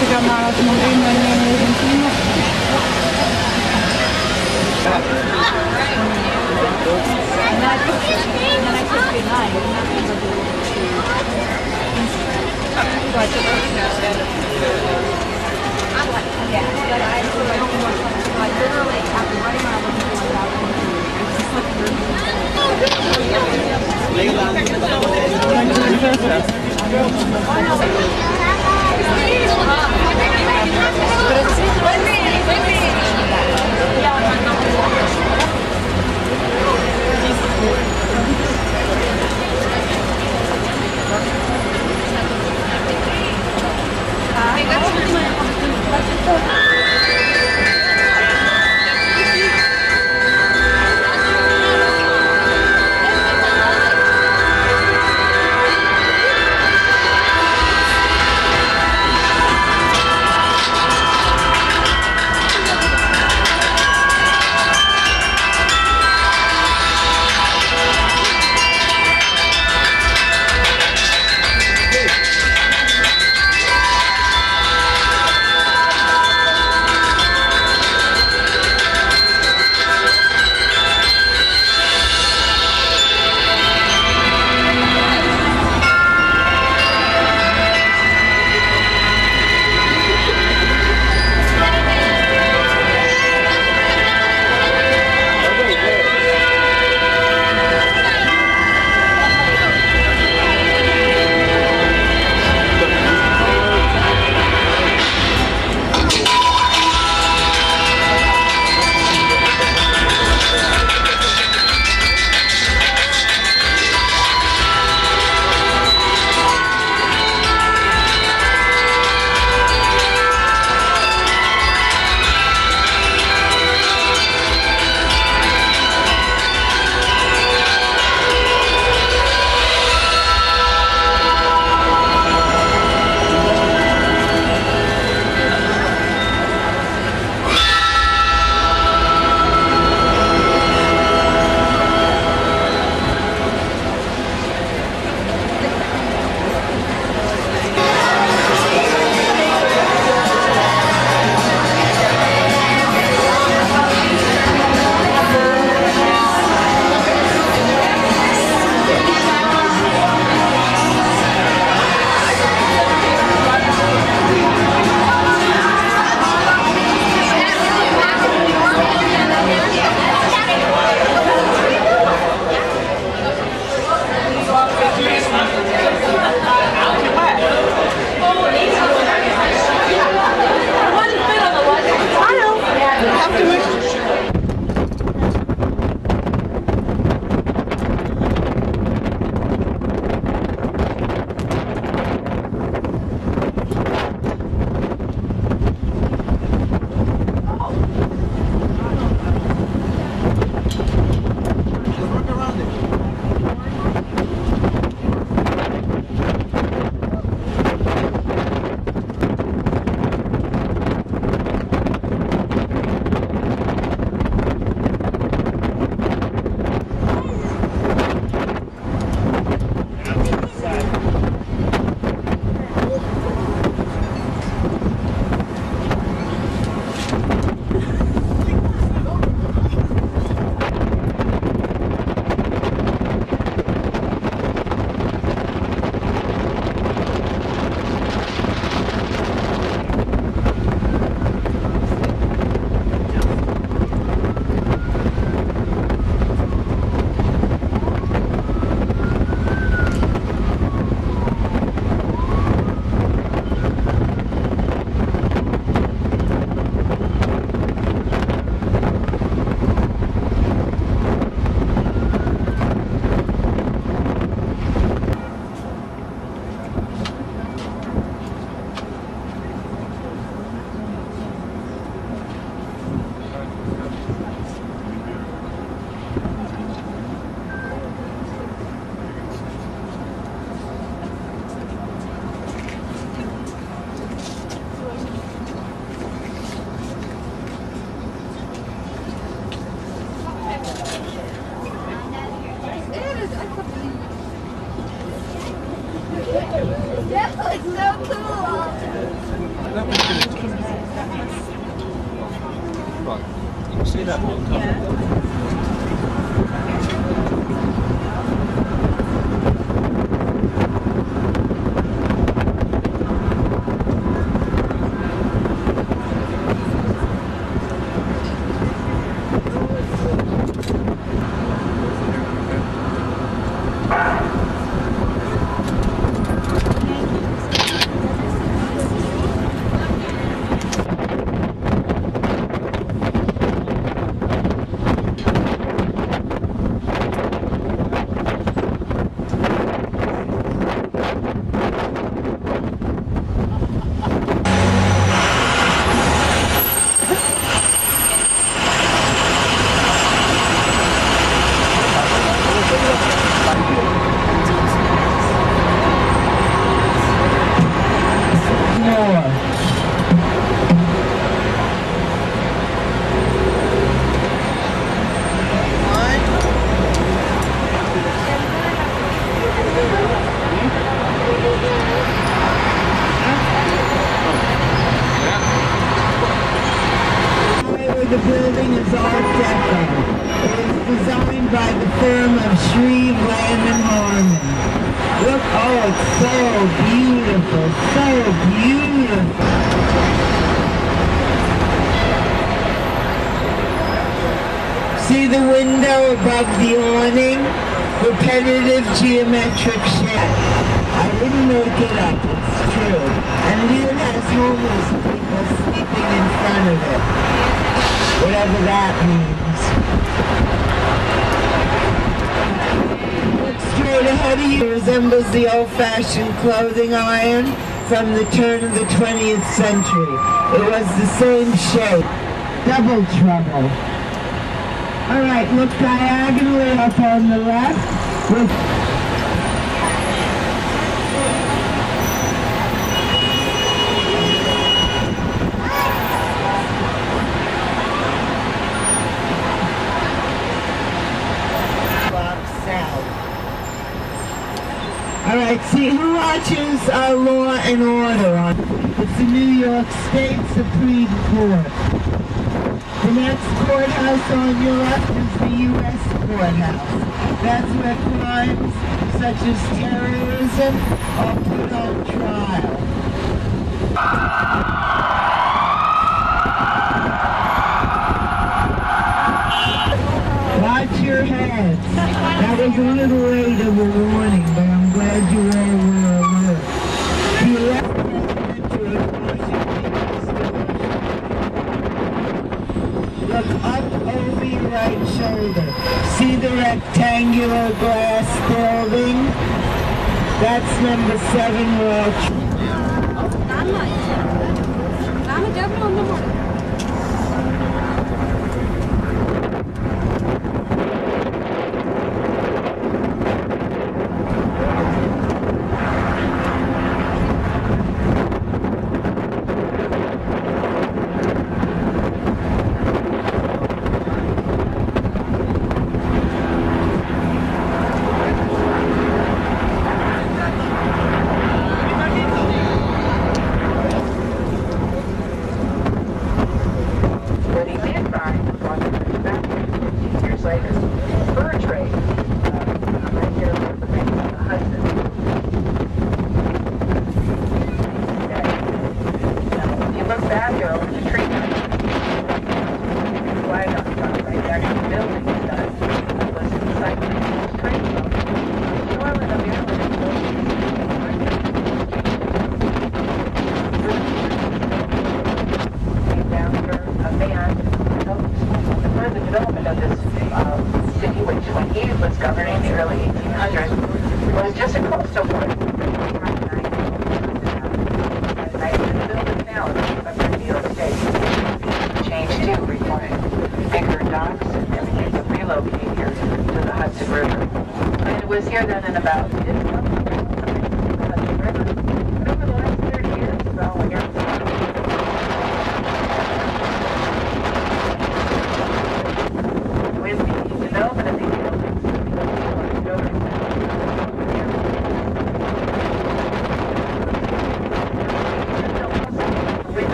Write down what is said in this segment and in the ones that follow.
si chiama Smongrino e Argentino. Non è che That looks so cool. Right, you can see that one coming. The building is Art Deco. It is designed by the firm of Shreve, Land & Harmon. Look, oh, it's so beautiful, so beautiful. See the window above the awning? Repetitive geometric shape. I didn't make it up, it's true. And it even has homeless people sleeping in front of it. Whatever that means. Look straight ahead of you. It resembles the old-fashioned clothing iron from the turn of the 20th century. It was the same shape. Double trouble. All right, look diagonally up on the left. Look. All right, see who watches Law and Order on? It's the New York State Supreme Court. The next courthouse on your left is the U.S. courthouse. That's where crimes such as terrorism are put on trial. Watch your heads. That was a little late of a warning, but I'm glad you all were alert. To your left elementary look up over your right shoulder. See the rectangular glass building? That's number 7 Wall.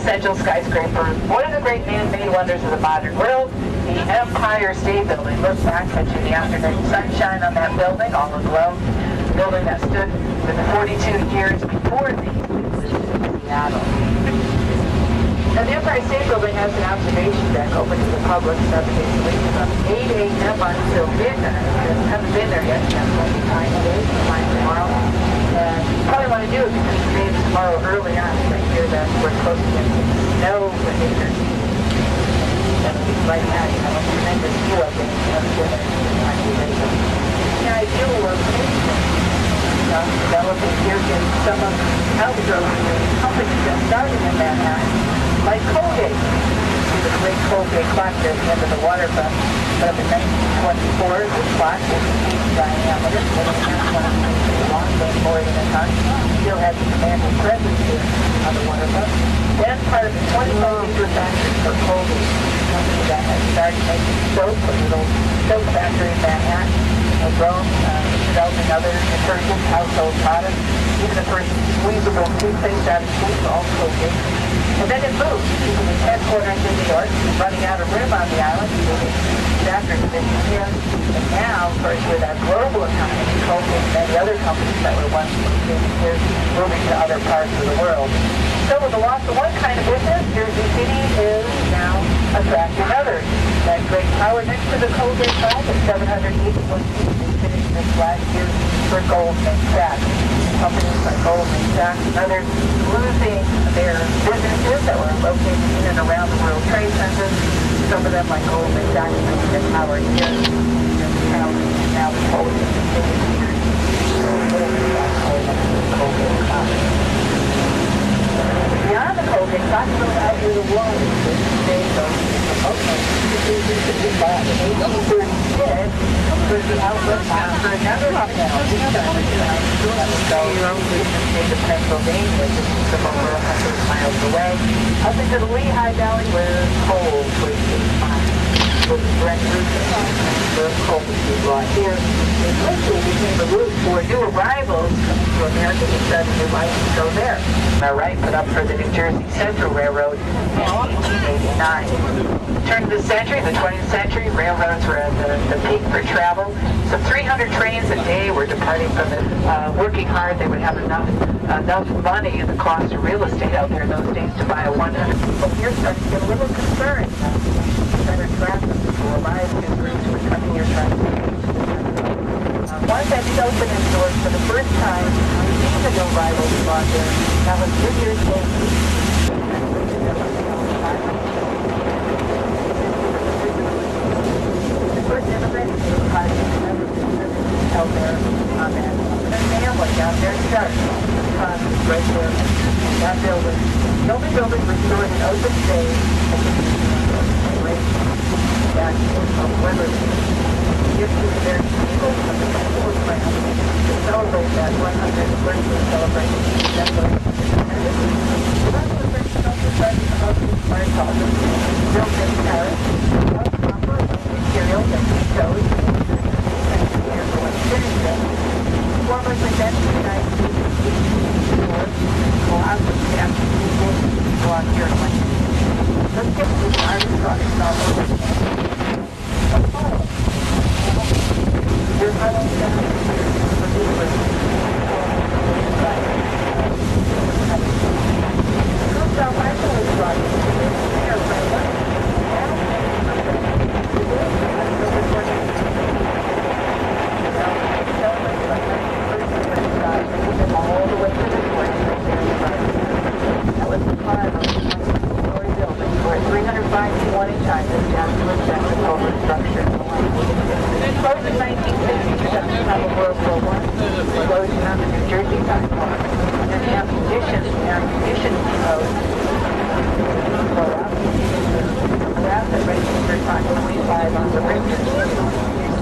quintessential skyscraper, one of the great man-made wonders of the modern world, the Empire State Building. Look back at the afternoon sunshine on that building, all aglow. The building that stood for the 42 years before the Seattle. Now, the Empire State Building has an observation deck open to the public 7 days a week from 8 a.m. until midnight. If you haven't been there yet, you have plenty of time today, time tomorrow. And you probably want to do it because today and tomorrow early on, I hear that we're close to getting snow in New Jersey. And right now, you have a tremendous view of it. The ideal location developing here in some of the outgrowth companies that started in Manhattan, like Colgate. See the great Colgate clock there at the end of the waterfront. But in 1924, this clock was 8 in diameter, long, more than a ton. Still has a commanding presence here on the waterfront. Then part of the 25-acre factory for Colgate, a company that had started making soap, a little soap factory in Manhattan, has grown, developing other detergent household products. Even the first squeezable toothpaste out of tube, all Colgate. And then it moved to the headquarters in New York, running out of room on the island, moving after division here. And now, of course, with our global economy, Colgate and many other companies that were once located here, moving to other parts of the world. So with the loss of one kind of business, Jersey City is now attracting others. That great tower next to the Colgate flag is 781 feet. They finished this last year for Goldman Sachs. Companies like Goldman Sachs and others losing their businesses that were located in and around the World Trade Center. Some of them, like Goldman Sachs, making a tower here. Now the Colgate here. Beyond the Colgate, talking about where the wall is today, so was the outlet for another hotel. This time it's in the state of Pennsylvania, just over 100 miles away, up into the Lehigh Valley where coal was mined. So the Brent Route where coal was brought here. It quickly became a route for new arrivals coming to America to start a new life and go there. All right, put up for the New Jersey Central Railroad in 1889. Turn of the century, the 20th century, railroads were at the peak for travel. So 300 trains a day were departing from it. Working hard, they would have enough money in the cost of real estate out there in those days to buy a 100. But here starting to get a little concerned. Better traffic to arrive in routes were coming here trying to once that open its doors for the first time, these are no rivals brought there. That was Goodyear's first immigrant out there on that. And family out there starts right there. That building. The only building restored in open space that of Liberty. Gives to their people from the Festival Plan to celebrate that 100th birthday celebration. And this is the first celebration of the Smart Houses built in Paris. Material that we chose here for what's finished them. Former presented the United States will have to go on here. Let's get to the art products novel. You're not only going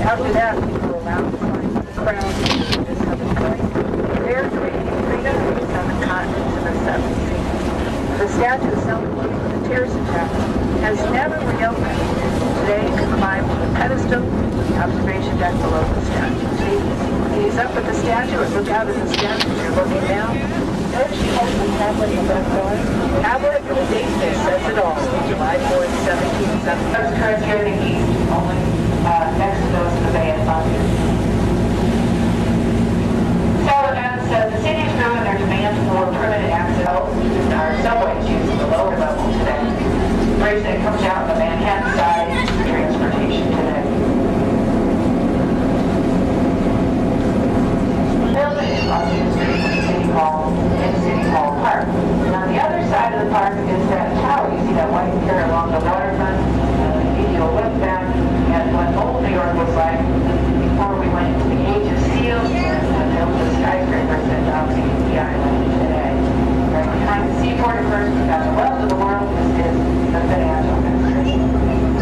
after that, people allowed to climb the crown to the 7th point. There's freedom to the 7 continents and the 7 seas. The statue of celebrating the terrace attack has never reopened. Today, you can climb to the pedestal, the observation deck below the statue. See, he's up at the statue and look out at the statue as you're looking down. Church, she holds the Catholic Festival. Catholic Day Day says it all. July 4th, 1770. First church here in the east, only next to those in the Bay of London. So, as the cities grew in their demand for permanent access, our subways using the lower level today. The bridge that comes out on the Manhattan side transportation today. Building is on City Hall and City Hall Park. And on the other side of the park is that tower. You see that white pier along the waterfront. Give you a look back at what old New York was like before we went into the age of steel and built the skyscrapers that dominate the island today. Right behind the seaport, of course, we've got the wealth of the world. This is the financial district.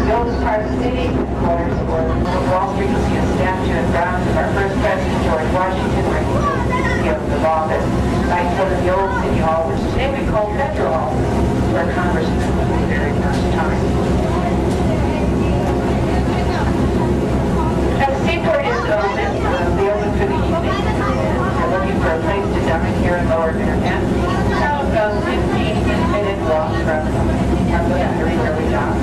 The oldest part of the city, headquarters for Wall Street, you'll see a statue in bronze of our first president, George Washington, right here in the office. Right foot of the old City Hall, which today we call Federal Hall, where Congress met for the very first time. Now, the seaport is open. They open for the evening. They're looking for a place to dine here in Lower Manhattan. About a 15-minute walk from where we dock.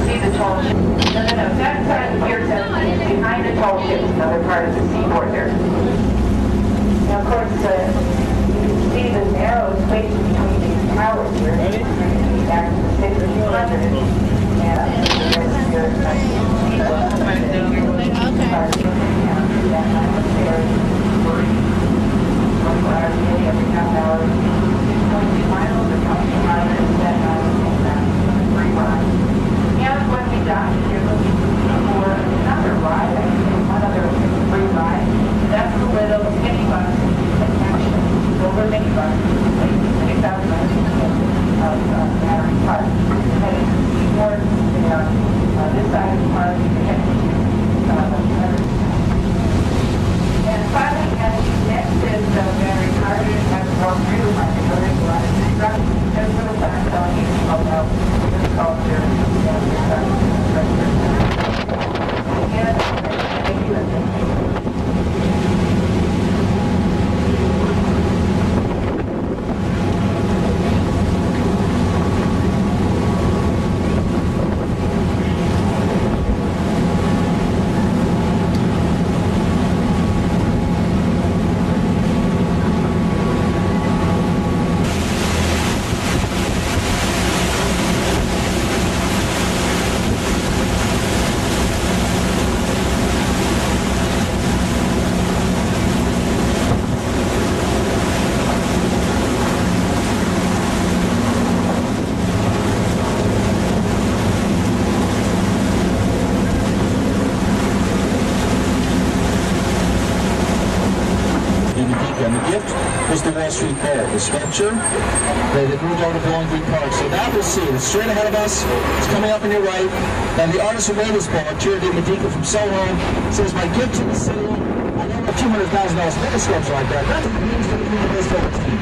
See the tall ship. No. That side of the Pier 17 is behind the tall ships, another part of the seaport there. Now, of course, you can see the narrow space between these towers here. Back to the 1600s. And there's every half hour, 22 miles or something like that, free ride. And when we dock, you're looking for another ride, one other free ride. That's the little minibus attraction, silver minibus, 6,000 of Battery Park. Heading toward this side of the park, you're heading to and finally, next is Mary Carter has walked through the market. There's a lot of construction. There's a little back telling you about the culture and the Wall Street Bowl, the sculpture. They moved over to Bowling Green Park. So now we'll see. It's straight ahead of us. It's coming up on your right. And the artist who made this ball, Arturo Di Medica from Soho, says, my gift to the city, I know a few $100,000 to make a sculpture like that. That's what it means to be a baseball team.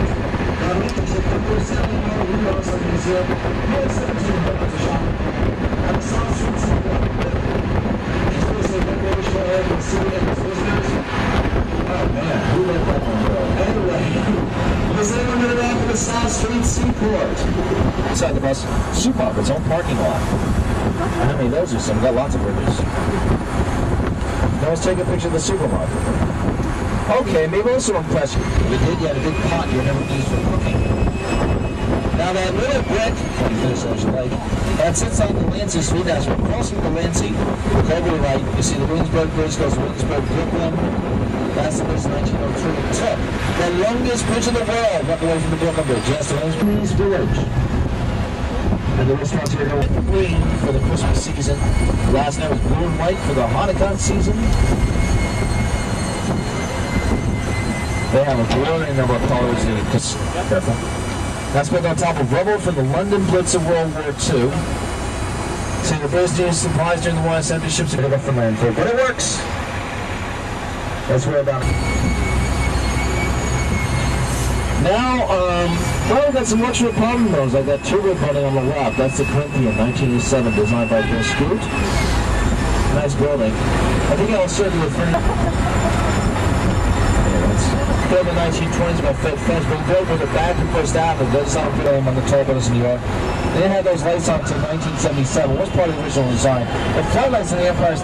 Oh man, who let that one go? Anyway, does anyone know that for the South Street Seaport? Inside the bus, soup up, its own parking lot. How many of those are some? We've got lots of burgers. Now let's take a picture of the supermarket. Okay, maybe also impress you. We did, you had a big pot you never used for cooking. Now that little brick, that sits on the Lansing Street, as we're crossing the Lansing, over the right, you see the Williamsburg Bridge goes to Williamsburg, Brooklyn. That's the bridge 1903. So, the longest bridge in the world, up away from the Brooklyn Bridge. Yes, the Williamsburg Bridge. And the restaurants here go green for the Christmas season. Last night was blue and white for the Hanukkah season. They have a brilliant number of colors in it. Just careful. That's built on top of rubble from the London Blitz of World War II. See, the British used supplies during the war, sent the ships to pick up from landfill, but it works. That's where about it. Now, well, we've got some luxury apartment buildings like that two-room building on the left. That's the Corinthian, 1987, designed by Bill Scoot. Nice building. I think I'll serve you with free. Okay, built in the 1920s by Fed Fence, but built with the back of First Avenue. That's how we on the tall buildings in New York. They didn't have those lights on until 1977. It was part of the original design. The floodlights in the Empire,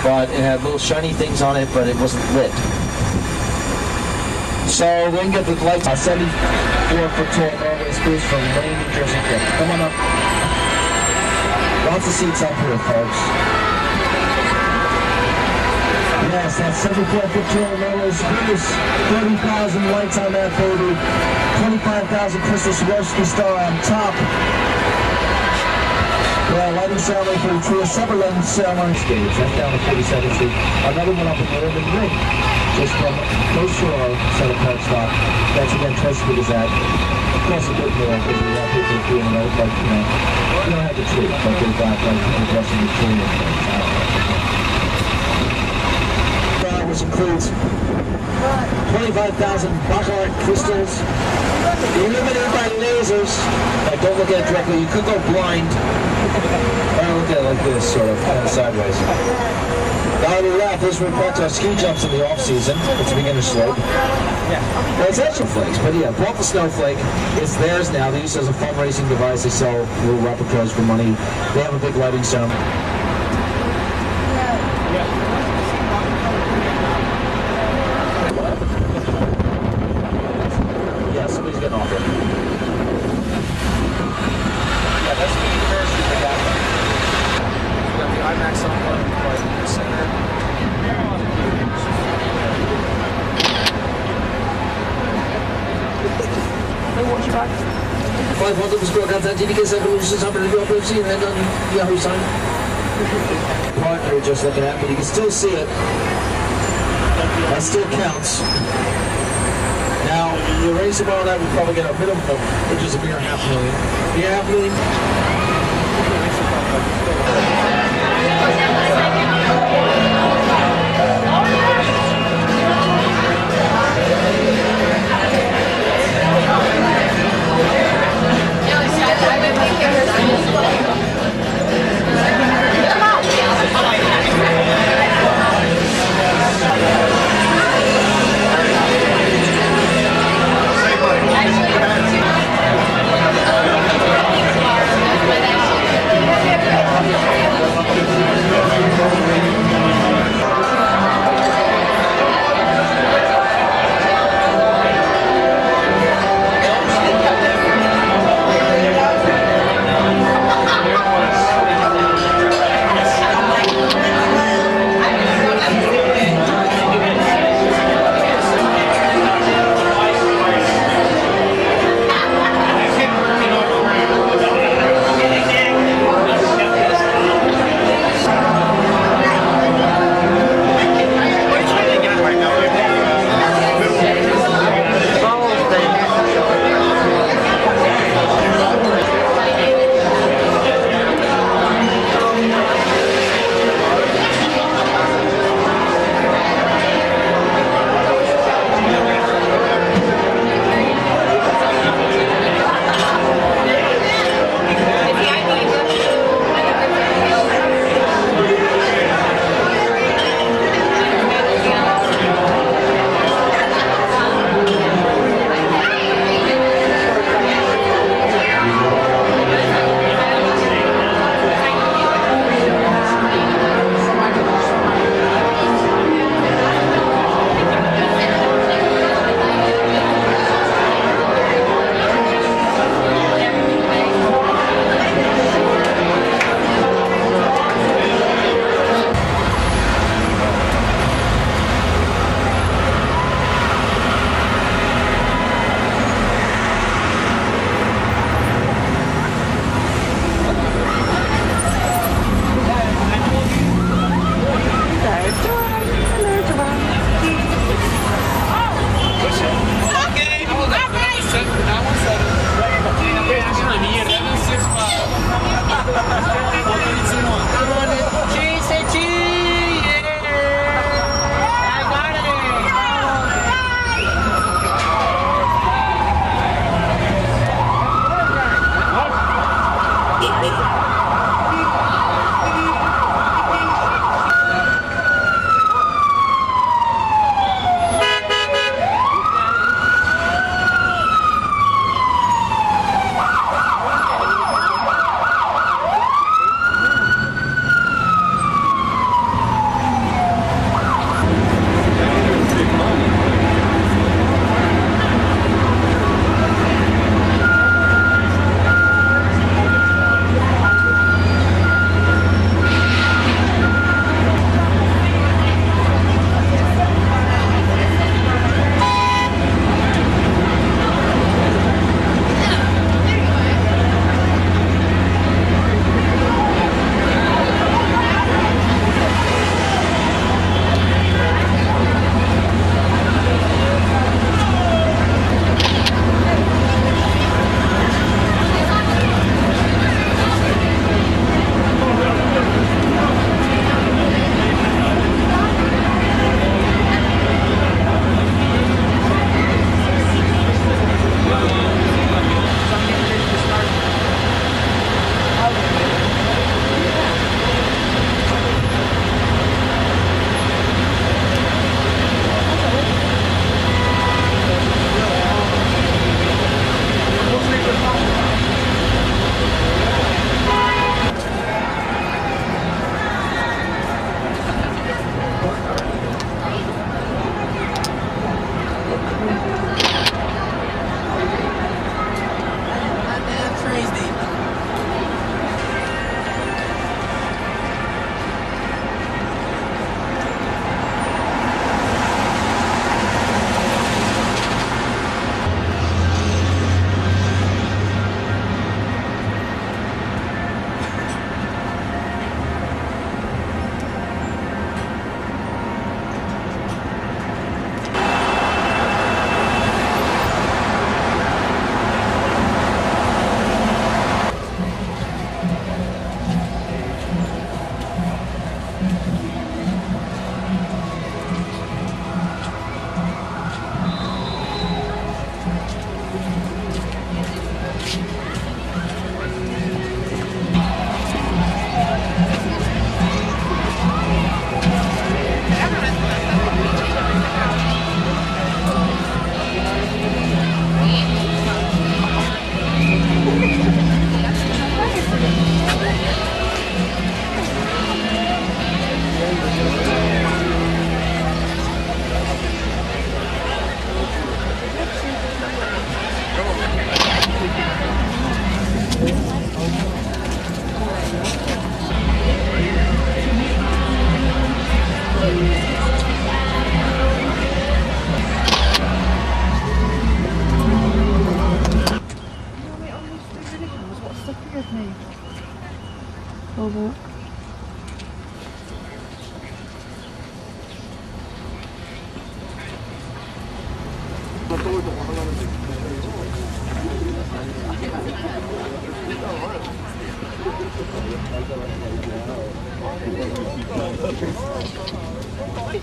but it had little shiny things on it, but it wasn't lit. So we can get the lights on. 74-foot tall Norway Spruce from Wayne, New Jersey. Come on up. Lots of seats up here, folks. Yes, that's 74-foot tall Norway Spruce. 30,000 lights on that baby. 25,000 crystal Swarovski star on top. Yeah, lighting ceremony for the tree. A separate lighting ceremony stage. That's down to 42nd Street. Another one up in the Urban Ring. Just from Coast Shore, set of park stop. That's again twice as big as that. Of course, a bit more because we have people doing it, but you don't have the tree, but they've got like the rest of the tree and things. Which includes 25,000 Baccarat crystals, illuminated by lasers. Like, don't look at it directly. You could go blind. Or look at it like this, sort of, kind of sideways. Down to the left, this reflects our ski jumps in the off-season. It's a beginner slope. Well, it's extra flakes, but yeah, bought the snowflake. It's theirs now. They use it as a fundraising device. They sell little replicas for money. They have a big lighting ceremony. Yeah, somebody's getting off it. Yeah, that's the university they got. We got the IMAX on right in the center. 500 kontakten DK7 and then Yahoo sign. Part we were just looking at, but you can still see it. That still counts. Now, the race about that, we probably get a minimum, which is a mere $500,000. Mere $500,000.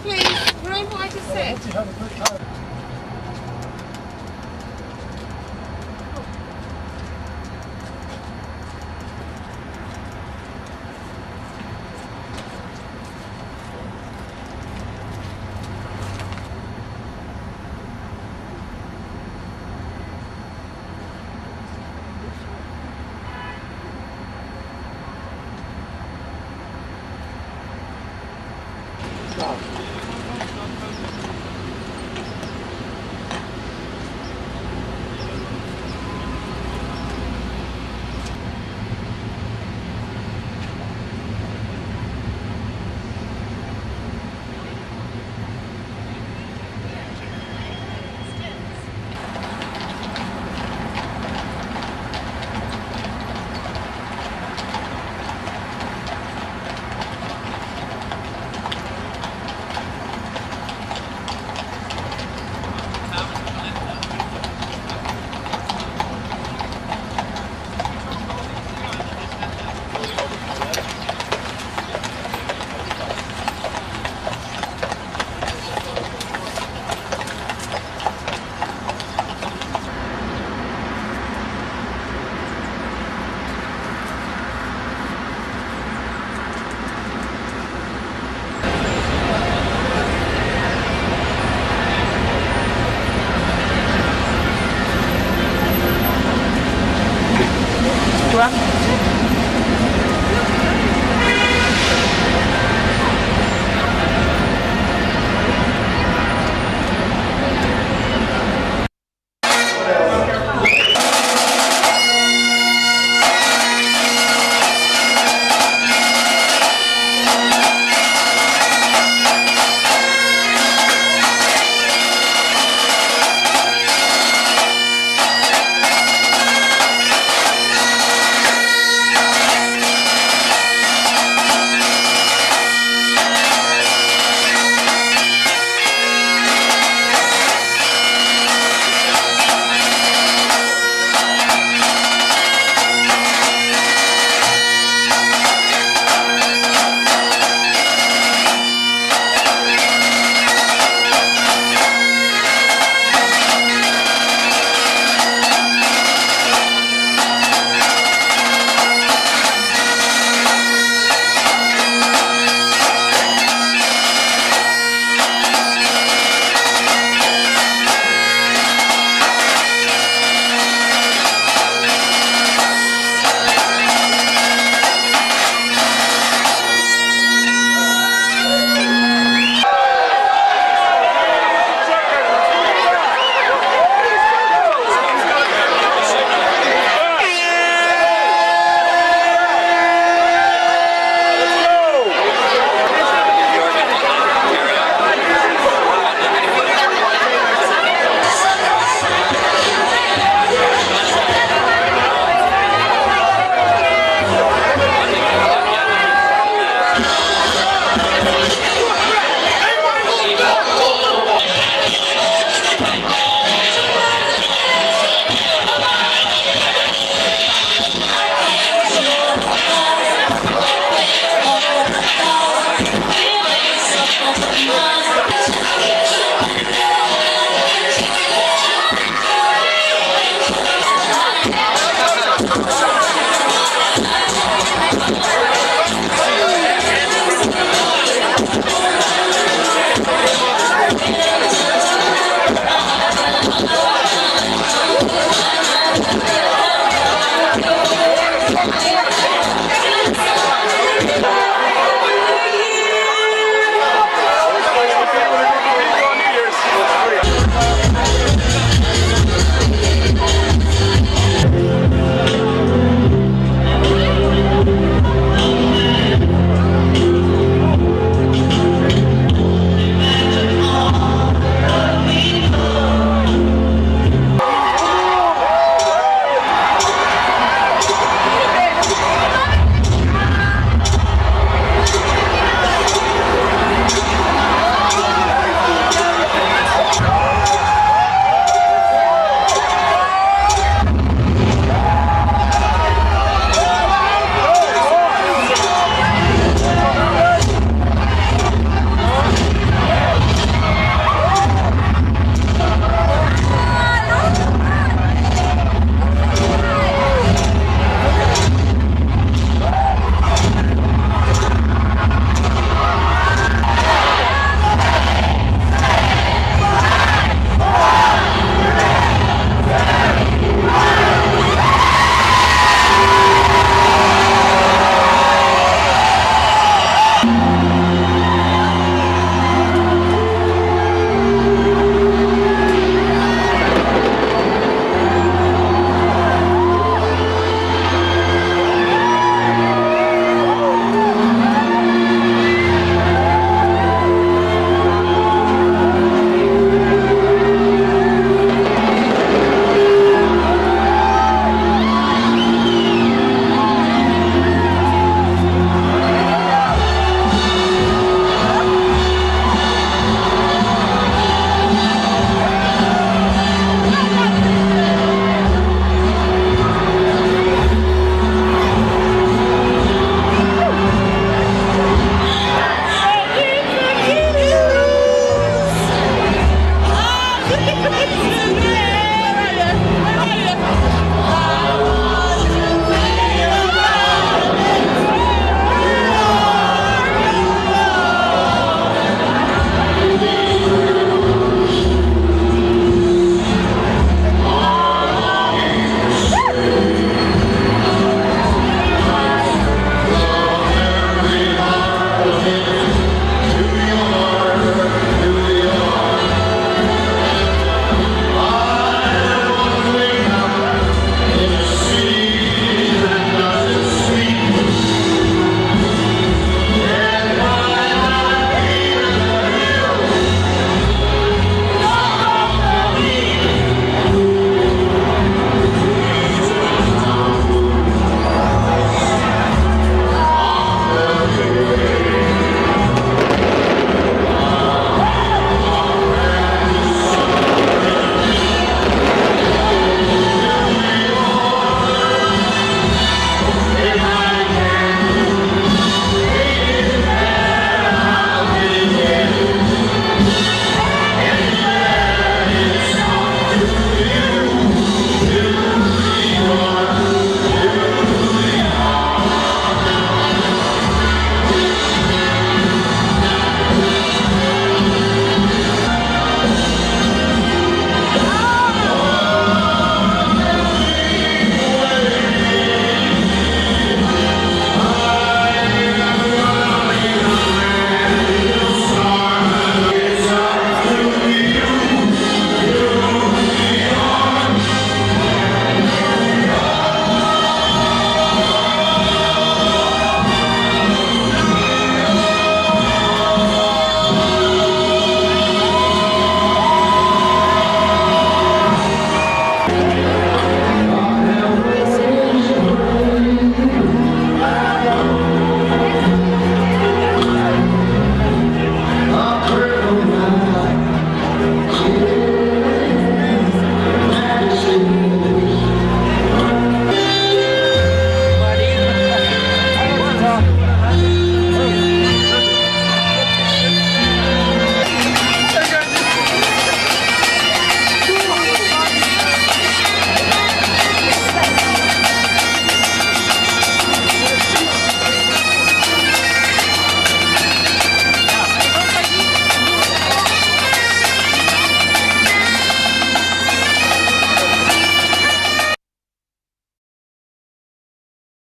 Please, room 5 to 6.